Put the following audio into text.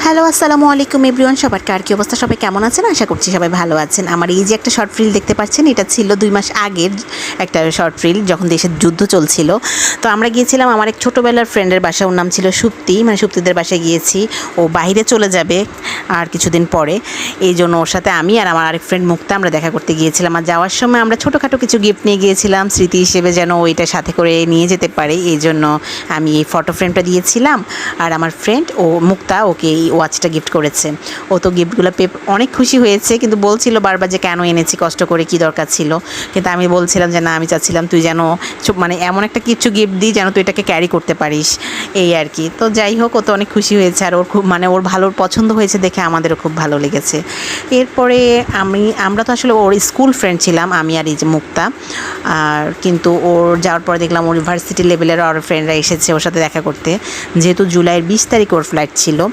Hello, আসসালামু আলাইকুম everyone. সবার কার কী অবস্থা, সবাই কেমন আছেন? আশা করছি সবাই ভালো আছেন। আমার এই যে একটা শর্ট রিল দেখতে পাচ্ছেন, এটা ছিল 2 মাস আগের একটা শর্ট রিল, যখন দেশের যুদ্ধ চলছিল। তো আমরা গিয়েছিলাম আমার এক ছোটোবেলার ফ্রেন্ডের বাসায়, ওর নাম ছিল সুপ্তি, মানে সুপ্তিদের বাসায় গিয়েছি। ও বাইরে চলে যাবে আর কিছুদিন পরে, এই জন্য ওর সাথে আমি আর আমার আরেক ফ্রেন্ড মুক্তা আমরা দেখা করতে গিয়েছিলাম। আর যাওয়ার সময় আমরা ছোটোখাটো কিছু গিফট নিয়ে গিয়েছিলাম, স্মৃতি হিসেবে যেন ওইটা সাথে করে নিয়ে যেতে পারে। এই জন্য আমি এই ফটো ফ্রেমটা দিয়েছিলাম। আর আমার ফ্রেন্ড ও মুক্তা ওকে এই ওয়াচটা গিফট করেছে। ও তো গিফটগুলো পেয়ে অনেক খুশি হয়েছে, কিন্তু বলছিল বারবার যে কেন এনেছি, কষ্ট করে, কি দরকার ছিল। কিন্তু আমি বলছিলাম যে না, আমি চাচ্ছিলাম তুই যেন মানে এমন একটা কিছু গিফট দিই যেন তুই এটাকে ক্যারি করতে পারিস, এই আর কি। তো যাই হোক, ও তো অনেক খুশি হয়েছে, আর ওর খুব মানে ওর ভালো পছন্দ হয়েছে দেখে আমাদেরও খুব ভালো লেগেছে। এরপরে আমরা তো আসলে ওর স্কুল ফ্রেন্ড ছিলাম, আমি আর এই যে মুক্তা। আর কিন্তু ওর যাওয়ার পরে দেখলাম ওর ইউনিভার্সিটি লেভেলের আরও ফ্রেন্ডরা এসেছে ওর সাথে দেখা করতে, যেহেতু জুলাইয়ের 20 তারিখ ওর ফ্লাইট ছিল।